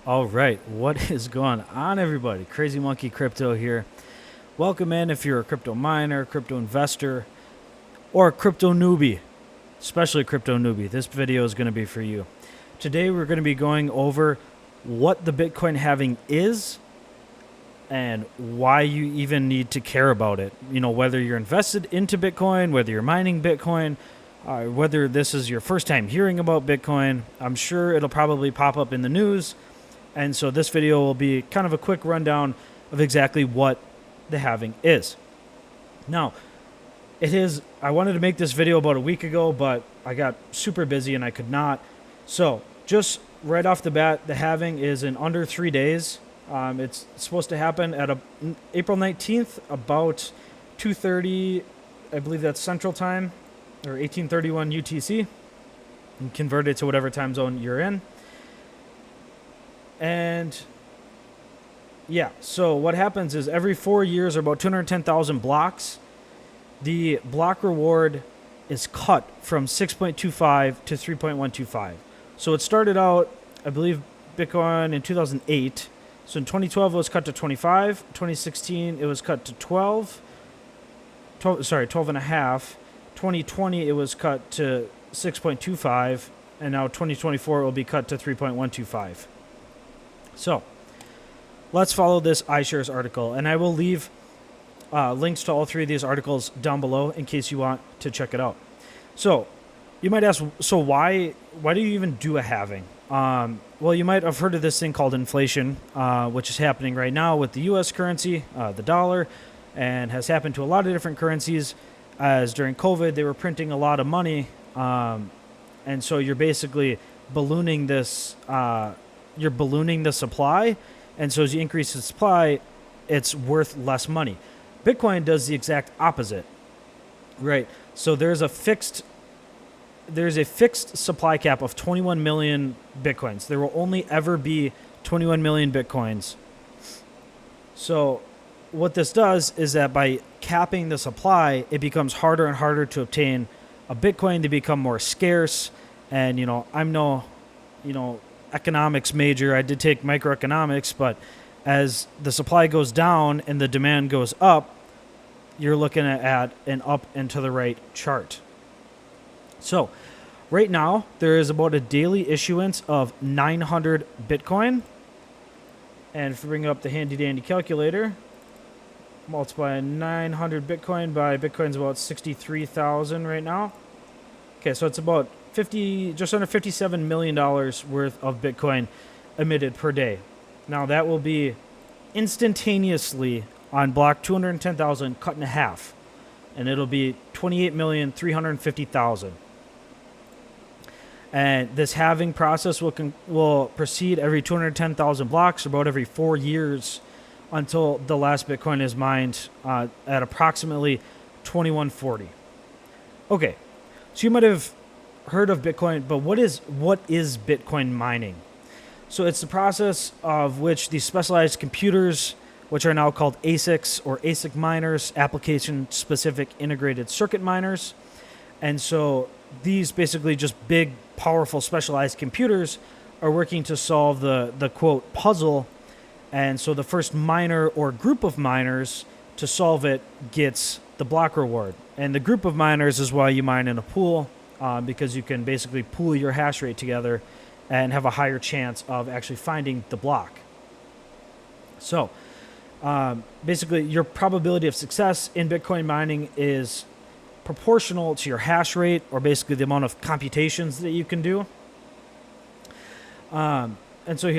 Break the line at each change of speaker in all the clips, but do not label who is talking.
All right, what is going on, everybody? Crazy Monkey Crypto here. Welcome in if you're a crypto miner, crypto investor, or a crypto newbie, especially a crypto newbie. This video is going to be for you. Today, we're going to be going over what the Bitcoin halving is and why you even need to care about it. You know, whether you're invested into Bitcoin, whether you're mining Bitcoin, whether this is your first time hearing about Bitcoin. I'm sure it'll probably pop up in the news. And so this video will be kind of a quick rundown of exactly what the halving is. Now, I wanted to make this video about a week ago, but I got super busy and I could not. So just right off the bat, the halving is in under 3 days. It's supposed to happen at April 19th, about 2:30, I believe that's Central Time, or 1831 UTC, and convert it to whatever time zone you're in. And yeah, so what happens is every 4 years, or about 210,000 blocks, the block reward is cut from 6.25 to 3.125. So it started out, I believe, Bitcoin in 2008. So in 2012, it was cut to 25. 2016, it was cut to 12 and a half. 2020, it was cut to 6.25. And now 2024, it will be cut to 3.125. So let's follow this iShares article, and I will leave links to all three of these articles down below in case you want to check it out. So you might ask, so why do you even do a halving? Well, you might have heard of this thing called inflation, which is happening right now with the U.S. currency, the dollar, and has happened to a lot of different currencies. As during COVID, they were printing a lot of money, and so you're basically ballooning this. You're ballooning the supply, and so as you increase the supply, it's worth less money. Bitcoin does the exact opposite, right? So there's a fixed supply cap of 21 million Bitcoins. There will only ever be 21 million Bitcoins. So what this does is that by capping the supply, it becomes harder and harder to obtain a Bitcoin. They become more scarce, and I'm no, economics major. I did take microeconomics, but as the supply goes down and the demand goes up, you're looking at an up and to the right chart. So right now, there is about a daily issuance of 900 Bitcoin. And if we bring up the handy dandy calculator, multiply 900 Bitcoin by Bitcoin's about 63,000 right now. Okay, so it's about just under $57 million worth of Bitcoin emitted per day. Now that will be instantaneously on block 210,000 cut in half, and it'll be 28,350,000. And this halving process will proceed every 210,000 blocks, about every 4 years, until the last Bitcoin is mined at approximately 2140. Okay, so you might have heard of Bitcoin, but what is Bitcoin mining? So it's the process of which these specialized computers, which are now called ASICs or ASIC miners, application-specific integrated circuit miners. And so these basically just big, powerful, specialized computers are working to solve the quote puzzle. And so the first miner or group of miners to solve it gets the block reward. And the group of miners is why you mine in a pool, because you can basically pool your hash rate together and have a higher chance of actually finding the block. So basically, your probability of success in Bitcoin mining is proportional to your hash rate, or basically the amount of computations that you can do. And so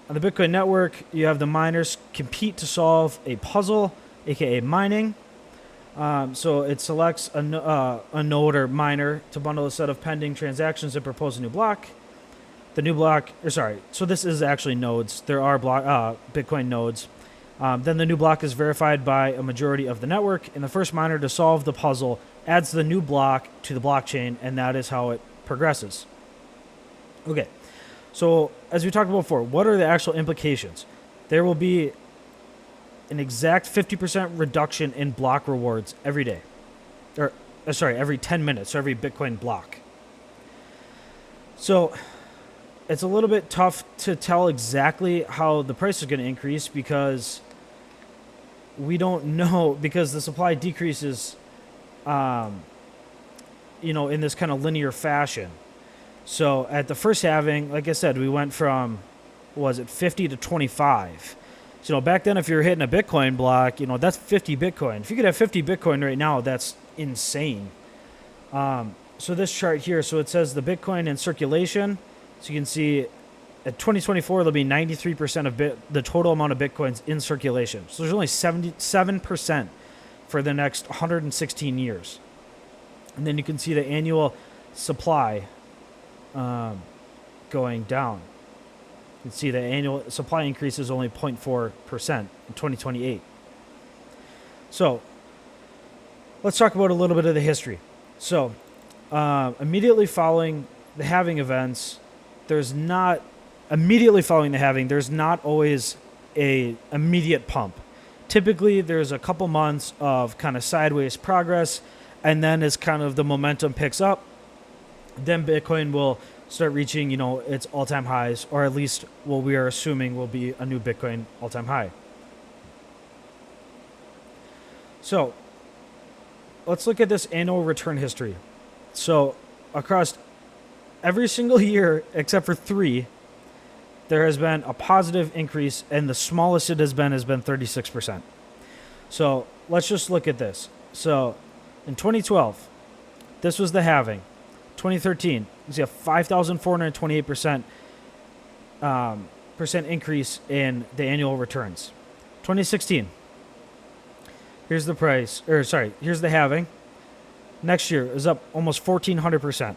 on the Bitcoin network, you have the miners compete to solve a puzzle, aka mining. So it selects a node or miner to bundle a set of pending transactions and propose a new block. So this is actually nodes. There are Bitcoin nodes. Then the new block is verified by a majority of the network, and the first miner to solve the puzzle adds the new block to the blockchain, and that is how it progresses. Okay, so as we talked about before, what are the actual implications? There will be an exact 50% reduction in block rewards every day. Every 10 minutes, so every Bitcoin block. So it's a little bit tough to tell exactly how the price is going to increase because we don't know, because the supply decreases, in this kind of linear fashion. So at the first halving, like I said, we went from, was it 50 to 25. So back then, if you were hitting a Bitcoin block, that's 50 Bitcoin. If you could have 50 Bitcoin right now, that's insane. So this chart here, so it says the Bitcoin in circulation. So you can see at 2024, there'll be 93% of the total amount of Bitcoins in circulation. So there's only 77% for the next 116 years. And then you can see the annual supply going down. You can see the annual supply increase is only 0.4% in 2028. So let's talk about a little bit of the history. So immediately following the halving events, there's not always a immediate pump. Typically, there's a couple months of kind of sideways progress, and then as kind of the momentum picks up, then Bitcoin will start reaching, its all-time highs, or at least what we are assuming will be a new Bitcoin all-time high. So let's look at this annual return history. So across every single year except for 3, there has been a positive increase, and the smallest it has been 36%. So let's just look at this. So in 2012, this was the halving. 2013, you see a 5,428% increase in the annual returns. 2016, here's the halving. Next year is up almost 1,400%.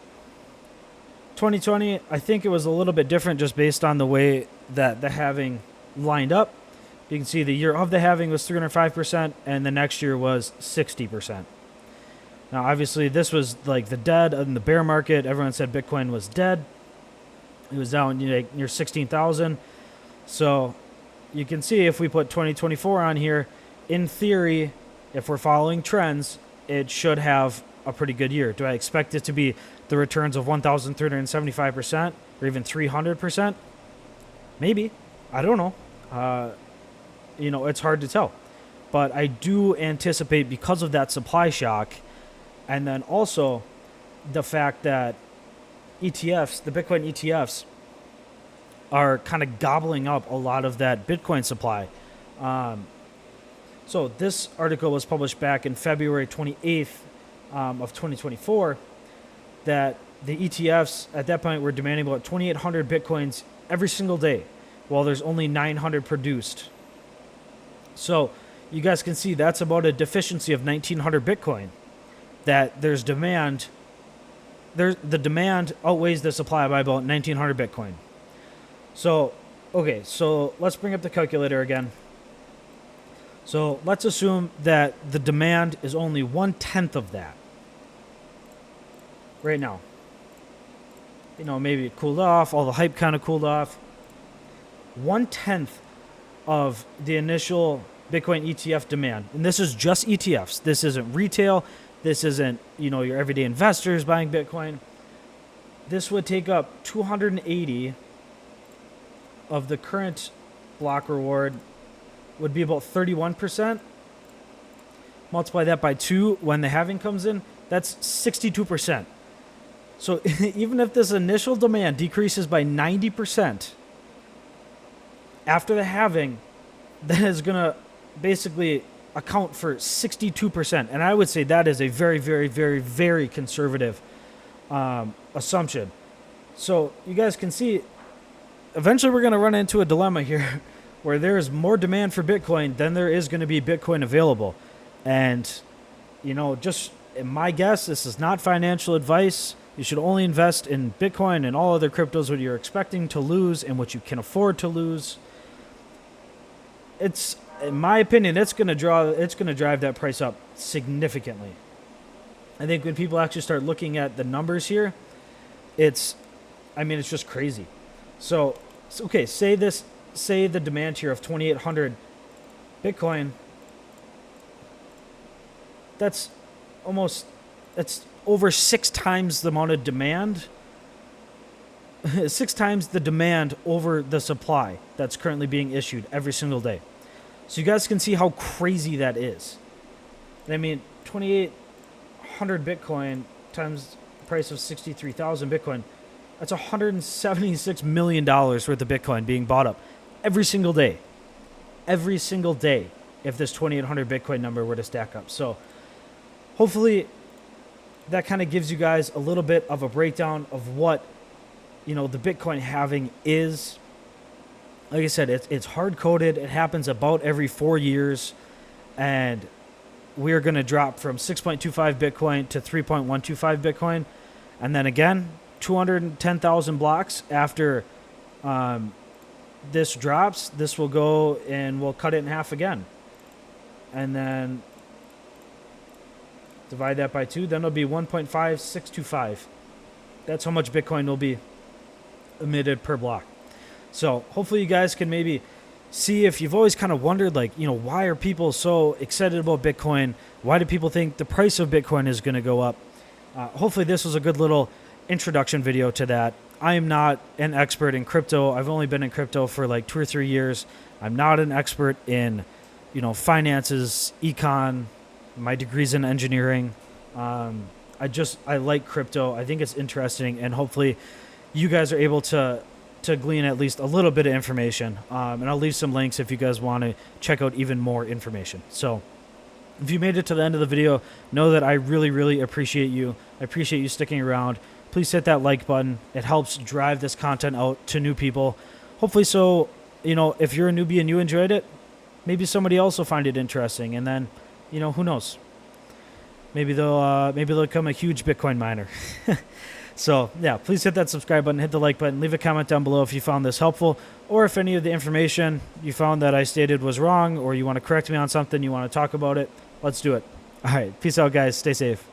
2020, I think it was a little bit different just based on the way that the halving lined up. You can see the year of the halving was 305%, and the next year was 60%. Now, obviously, this was like the dead in the bear market. Everyone said Bitcoin was dead. It was down near 16,000. So you can see if we put 2024 on here, in theory, if we're following trends, it should have a pretty good year. Do I expect it to be the returns of 1,375% or even 300%? Maybe. I don't know. It's hard to tell. But I do anticipate, because of that supply shock, and then also the fact that ETFs, the Bitcoin ETFs, are kind of gobbling up a lot of that Bitcoin supply. So this article was published back in February 28th of 2024, that the ETFs at that point were demanding about 2,800 Bitcoins every single day, while there's only 900 produced. So you guys can see that's about a deficiency of 1,900 Bitcoin. That there's demand, the demand outweighs the supply by about 1,900 Bitcoin. So, okay, so let's bring up the calculator again. So let's assume that the demand is only 1/10 of that. Right now. Maybe it cooled off, all the hype kind of cooled off. 1/10 of the initial Bitcoin ETF demand. And this is just ETFs. This isn't retail. This isn't, your everyday investors buying Bitcoin. This would take up 280 of the current block reward, would be about 31%. Multiply that by 2 when the halving comes in, that's 62%. So even if this initial demand decreases by 90%, after the halving, that is going to basically account for 62%. And I would say that is a very, very, very, very conservative assumption. So you guys can see, eventually we're going to run into a dilemma here where there is more demand for Bitcoin than there is going to be Bitcoin available. And, just in my guess, this is not financial advice. You should only invest in Bitcoin and all other cryptos what you're expecting to lose and what you can afford to lose. It's, in my opinion, it's going to drive that price up significantly. I think when people actually start looking at the numbers here, it's just crazy. So okay, say the demand here of 2,800 Bitcoin. That's over 6 times the amount of demand. six times the demand over the supply that's currently being issued every single day. So you guys can see how crazy that is. And I mean, 2,800 Bitcoin times the price of 63,000 Bitcoin, that's $176 million worth of Bitcoin being bought up every single day. Every single day, if this 2,800 Bitcoin number were to stack up. So hopefully that kind of gives you guys a little bit of a breakdown of what, the Bitcoin halving is. Like I said, it's hard-coded. It happens about every 4 years. And we're going to drop from 6.25 Bitcoin to 3.125 Bitcoin. And then again, 210,000 blocks after this drops, this will go and we'll cut it in half again. And then divide that by 2, then it'll be 1.5625. That's how much Bitcoin will be emitted per block. So hopefully you guys can maybe see, if you've always kind of wondered, like, why are people so excited about Bitcoin? Why do people think the price of Bitcoin is going to go up? Hopefully this was a good little introduction video to that. I am not an expert in crypto. I've only been in crypto for like 2 or 3 years. I'm not an expert in, finances, econ. My degree's in engineering. I like crypto. I think it's interesting, and hopefully you guys are able to glean at least a little bit of information. And I'll leave some links if you guys want to check out even more information. So if you made it to the end of the video, know that I really, really appreciate you. I appreciate you sticking around. Please hit that like button. It helps drive this content out to new people. Hopefully so, if you're a newbie and you enjoyed it, maybe somebody else will find it interesting. And then, who knows? Maybe they'll become a huge Bitcoin miner. So, yeah, please hit that subscribe button, hit the like button, leave a comment down below if you found this helpful, or if any of the information you found that I stated was wrong, or you want to correct me on something, you want to talk about it, let's do it. All right, peace out, guys. Stay safe.